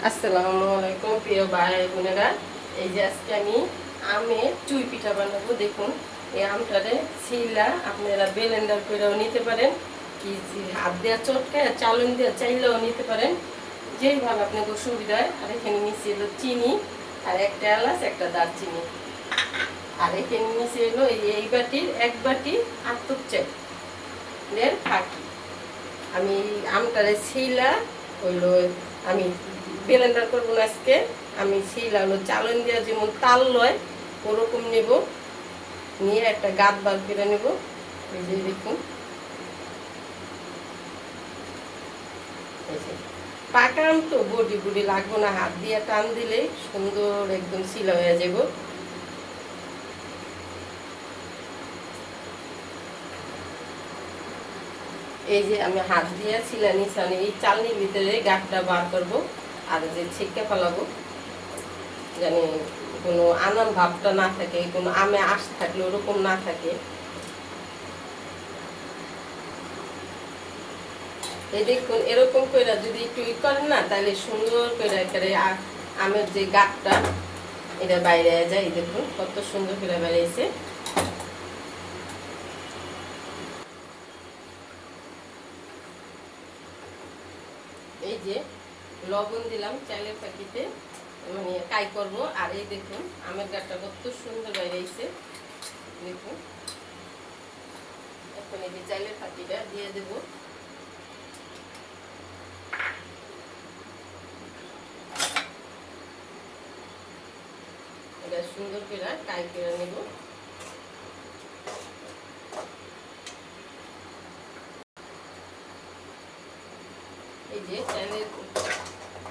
আসসালামু আলাইকুম প্রিয় ভাই বোনেরা। এই যে আজকে আমি আমের চুই পিঠা বানাবো। দেখুন, এই আমটারে ছিলা আপনারা ব্লেন্ডার করেও নিতে পারেন, কি হাত দেওয়া চটকায় চালন দিয়ে চাইলেও নিতে পারেন, যেইভাবে আপনাদের সুবিধা হয়। আর এখানে মিশিয়ে এলো চিনি, আর একটা এলাচ, একটা দারচিনি। আর এখানে মিশিয়ে এলো এই বাটির এক বাটি আতপ চালের ফাঁকি। আমি আমটারে ছিলা হইলো, আমি ব্লেন্ডার করবো না আজকে। আমি ছিলা হলো চালন দিয়া যেমন তাল লয় ওরকম নেব, নিয়ে একটা গাঁত বার করে নেব। এই যে দেখুন, এই যে পাকা আম তো বডি বুডি লাগবো না, হাত দিয়ে টান দিলেই সুন্দর একদম ছিলা হয়ে যাব। এই যে আমি হাত দিয়ে ছিলা নিছানে এই চালনির ভিতরে গাঁটটা বার করব, আর যে ছিটকে ফেলাবো, জানি কোনো আনাম ভাবটা না থাকে, কোনো আমে আঁশ থাকলে ওরকম না থাকে। এই দেখুন, এরকম করে যদি একটু করেন না, তাহলে সুন্দর করে একেবারে আমের যে গাঁটটা এটা বাইরে যায়। এই দেখুন কত সুন্দর করে বেরিয়েছে। এই যে লবণ দিলাম চালের পাখিতে, মানে কাই করব। আর এই দেখুন আমের গাঁটটা কত সুন্দর বেরিয়েছে। দেখুন, এখন এই যে চালের পাখিটা দিয়ে দেবো। এটা সুন্দর করে কাই করে নেব। এই যে চালের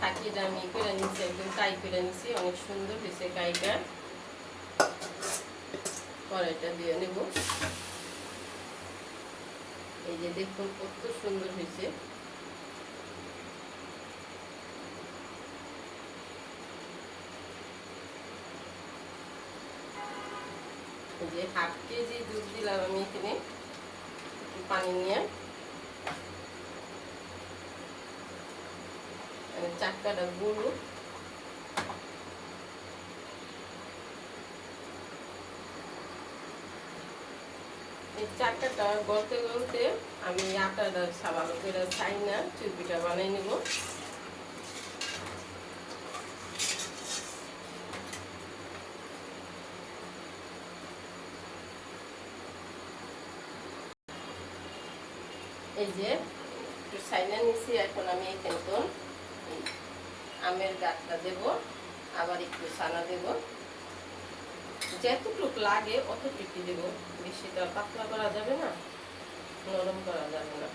পাখিটা আমি করে নিচ্ছি, একদম কাই করে নিচ্ছি, অনেক সুন্দর হয়েছে কাইটা। কড়াইটা দিয়ে নেব। এই যে দেখুন কত সুন্দর হয়েছে। যে হাফ কেজি দুধ দিলাম আমি এখানে, একটু পানি নিয়ে চাক্কাটা গুঁড়ো। এই চাক্কাটা গলতে গলতে আমি আটাটা ভালো করে চাই না, চুপিটা বানাই নেব। এই যে একটু ছাইনা নিচ্ছি, এখন আমি এখানে তো আমের গাঁটটা দেব, আবার একটু ছানা দেব, যতটুকু লাগে অতটুকু দেব। বেশিটা পাতলা করা যাবে না, নরম করা যাবে না।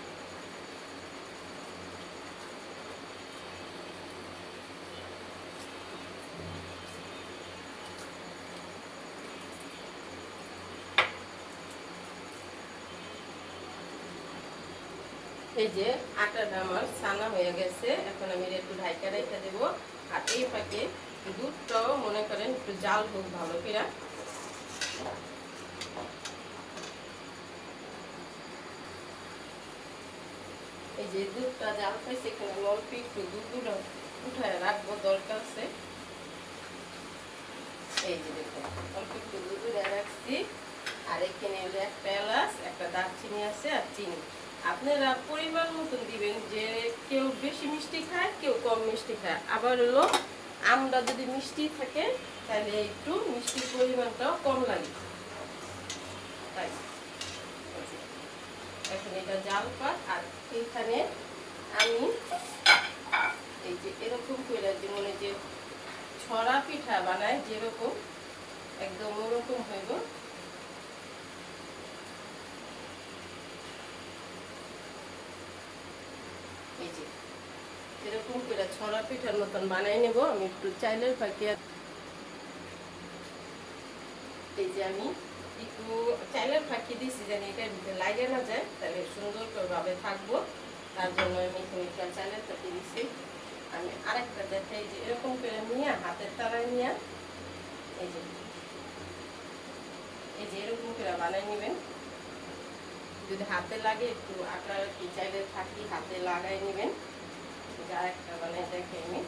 এই যে আটাটা আমার ছানা হয়ে গেছে, এখন আমি একটু ঢাইকা রেখে দেবো। আর এই ফাঁকে দুধটাও মনে করেন একটু জাল হোক ভালো করে। এই যে দুধটা জাল পাইছে, এখানে আমি অল্প একটু দুধ উঠায় রাখবো, দরকার আছে। এই যে দেখুন অল্প একটু দুধ উঠায় রাখছি। আর এখানে হলো একটা এলাচ, একটা দারচিনি আছে, আর চিনি আপনারা পরিমাণ মতন দিবেন। যে কেউ বেশি মিষ্টি খায়, কেউ কম মিষ্টি খায়। আবার হলো আমরা যদি মিষ্টি থাকে তাহলে একটু মিষ্টির পরিমাণটাও কম লাগে। তাই এখন এটা জাল পাক। আর এইখানে আমি এই যে এরকম করে যেমন এই যে ছড়া পিঠা বানায় যেরকম, একদম ওরকম হইব। এই যে এরকম করে ছড়া পিঠার মতন বানাই নেব। আমি একটু চাইলের ফাঁকি, এই যে আমি একটু চাইলের ফাঁকি দিচ্ছি যেন এটার ভিতরে লাগে না যায়, তাহলে সুন্দর ভাবে থাকবো। তার জন্য আমি এখানে চাইলের ফাঁকি দিচ্ছি। আমি আরেকটা দেখাই, যে এরকম করে নিয়ে হাতের তালায় নিয়ে এই যে এরকম করে বানাই নেবেন। যদি হাতে লাগে একটু আটা কি চাইলের ফাঁকি হাতে লাগাই নেবেন। আরেকটা বানাই দেখে আমি।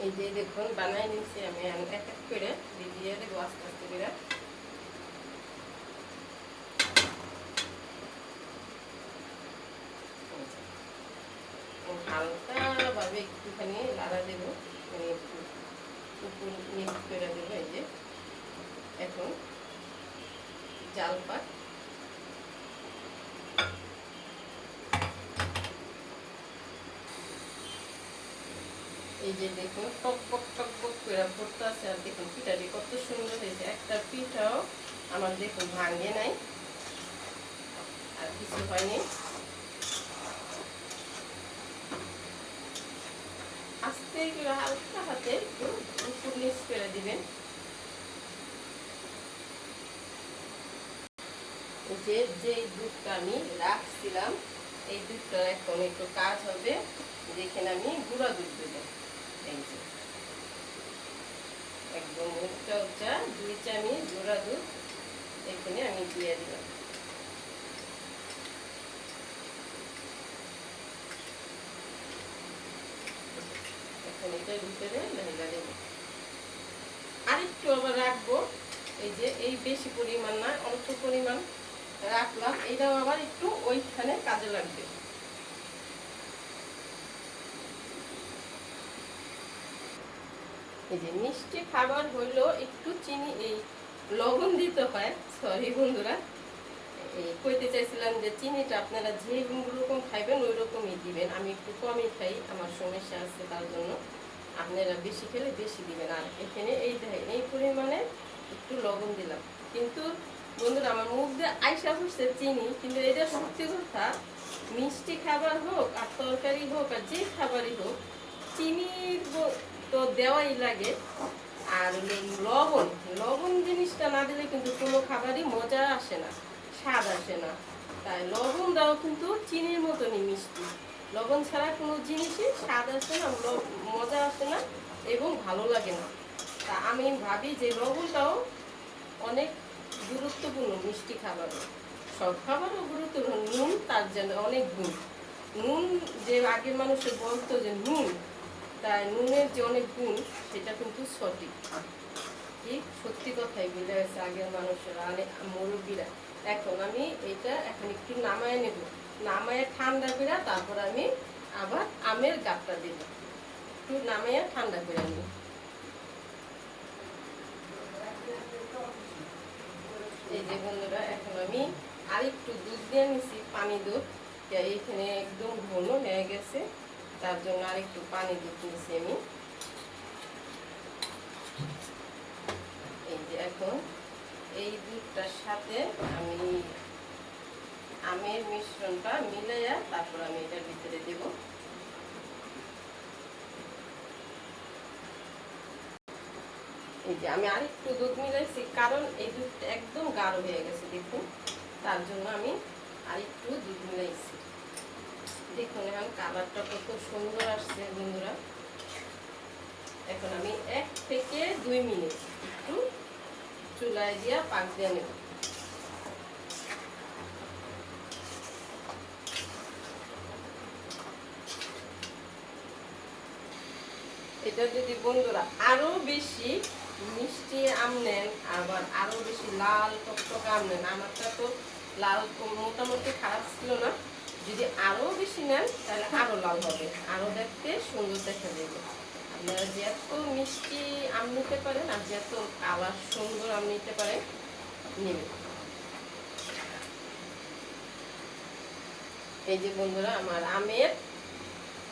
এই যে দেখুন বানাই নিচ্ছি আমি এক এক করে দিয়ে দেবো আস্তে আস্তে করে। হালকা ভাবে একটুখানি লাড়া দেবো, মানে একটু উপর মিক্স করে দেবো। এই যে এখন জাল পাক, এই যে দেখুন টকবক টকবক করে পড়তে আছে। আর দেখুন পিঠাটি কত সুন্দর হয়েছে, একটা পিঠাও আমার দেখুন ভাঙে নাই আর কিছু হয়নি। আস্তে করে হালকা হাতে একটু উপর নিচ করে দিবেন। যে যে দুধটা আমি রাখছিলাম এই দুধটা এখন একটু কাজ হবে, দেখেন আমি গুঁড়া দুধ দেবো। এই যে একদম উচ্চা উচ্চা 2 চামচ গুঁড়া দুধ এখানে আমি দিয়ে দিলাম। এখন এটার ভিতরে ঢেলে দেবো, আরেকটু আবার রাখবো। এই যে এই বেশি পরিমাণ না, অল্প পরিমাণ রাখলাম, এটাও আবার একটু ওইখানে কাজে লাগবে। এই যে মিষ্টি খাবার হইলেও একটু চিনি এই লবণ দিতে হয়। সরি বন্ধুরা, কইতে চাইছিলাম যে চিনিটা আপনারা যে রকম খাইবেন ওই রকমই দিবেন। আমি একটু কমই খাই, আমার সমস্যা আছে, তার জন্য আপনারা বেশি খেলে বেশি দিবেন। আর এখানে এই দেখেন এই পরিমাণে একটু লবণ দিলাম। কিন্তু বন্ধুরা আমার মুখ দিয়ে আইসা হচ্ছে চিনি, কিন্তু এটা সত্যি কথা, মিষ্টি খাবার হোক আর তরকারি হোক আর যে খাবারই হোক চিনি তো দেওয়াই লাগে। আর লবণ লবণ জিনিসটা না দিলে কিন্তু কোনো খাবারই মজা আসে না, স্বাদ আসে না। তাই লবণ দাও কিন্তু চিনির মতনই মিষ্টি, লবণ ছাড়া কোনো জিনিসই স্বাদ আসে না, মজা আসে না এবং ভালো লাগে না। তা আমি ভাবি যে লবণটাও অনেক গুরুত্বপূর্ণ মিষ্টি খাবারও, সব খাবারও গুরুত্বপূর্ণ। নুন তার জন্য অনেক গুণ, নুন যে আগের মানুষের বলতো যে নুন, তাই নুনের যে অনেক গুণ সেটা কিন্তু সঠিক, ঠিক সত্যি কথাই বুঝে গেছে আগের মানুষেরা, অনেক মুরব্বীরা। এখন আমি এটা এখন একটু নামায় নেব, নামায় ঠান্ডা করে তারপর আমি আবার আমের গাবটা দেব, একটু নামাইয়া ঠান্ডা করে নিই। এই যে বন্ধুরা এখন আমি আরেকটু দুধ দিয়ে নিছি, পানি দুধ, এইখানে একদম ঘন হয়ে গেছে, তার জন্য আরেকটু পানি দুধ নিছি আমি। এই যে এখন এই দুধটার সাথে আমি আমের মিশ্রণটা মিলাইয়া তারপর আমি এটার ভিতরে দেব। এই যে আমি আরেকটু দুধ মিলাইছি, কারণ এই দুধটা একদম গাঢ় হয়ে গেছে দেখুন, তার জন্য আমি আরেকটু দুধ মিলাইছি। দেখুন এখন কালারটা কত সুন্দর আসছে বন্ধুরা। এখন আমি 1 থেকে 2 মিনিট একটু চুলায় দিয়া পাক দিয়ে নেব। এটা যদি বন্ধুরা আরো বেশি মিষ্টি আম নেন, আবার আরো বেশি লাল টকটকে আম নেন, আমারটা তো লাল মোটামুটি খারাপ ছিল না, যদি আরো বেশি নেন তাহলে আরো লাল হবে, আরো দেখতে সুন্দর দেখা যাবে। আপনারা যত মিষ্টি আম নিতে পারেন আর যত কালার সুন্দর আম নিতে পারেন নেবেন। এই যে বন্ধুরা আমার আমের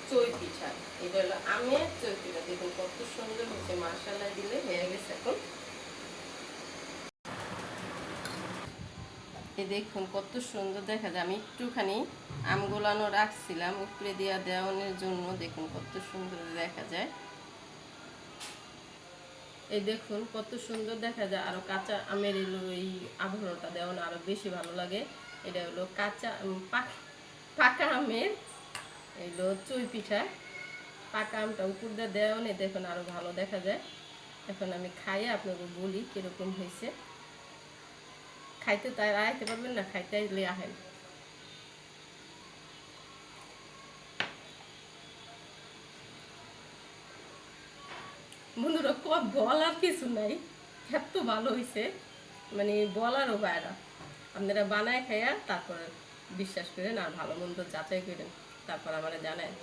চই পিঠা, এটা হলো আমের চই পিঠা, দেখুন কত সুন্দর হয়েছে, মাশাআল্লাহ দিলে হয়ে গেছে। এখন এই দেখুন কত সুন্দর দেখা যায়, আমি একটুখানি আম গোলানো রাখছিলাম উপরে দিয়া দেওয়ানোর জন্য, দেখুন কত সুন্দর দেখা যায়। এই দেখুন কত সুন্দর দেখা যায়, আরো কাঁচা আমের এলো এই আবরণটা দেওয়ানো আরো বেশি ভালো লাগে। এটা হলো কাঁচা পাকা আমের এলো চই পিঠা, পাকা আমটা উপর দিয়ে দেওয়ানে দেখুন আরো ভালো দেখা যায়। এখন আমি খাইয়ে আপনাকে বলি কিরকম হয়েছে, খাইতে তাই আইতে পারবেন না, খাইতে আইলে আহেন। বন্ধুরা বলার কিছু নাই, এত ভালো হয়েছে মানে বলারও বাইরা। আপনারা বানায় খাইয়া তারপর বিশ্বাস করেন আর ভালো মন্দ যাচাই করেন, তারপর আমার জানায়।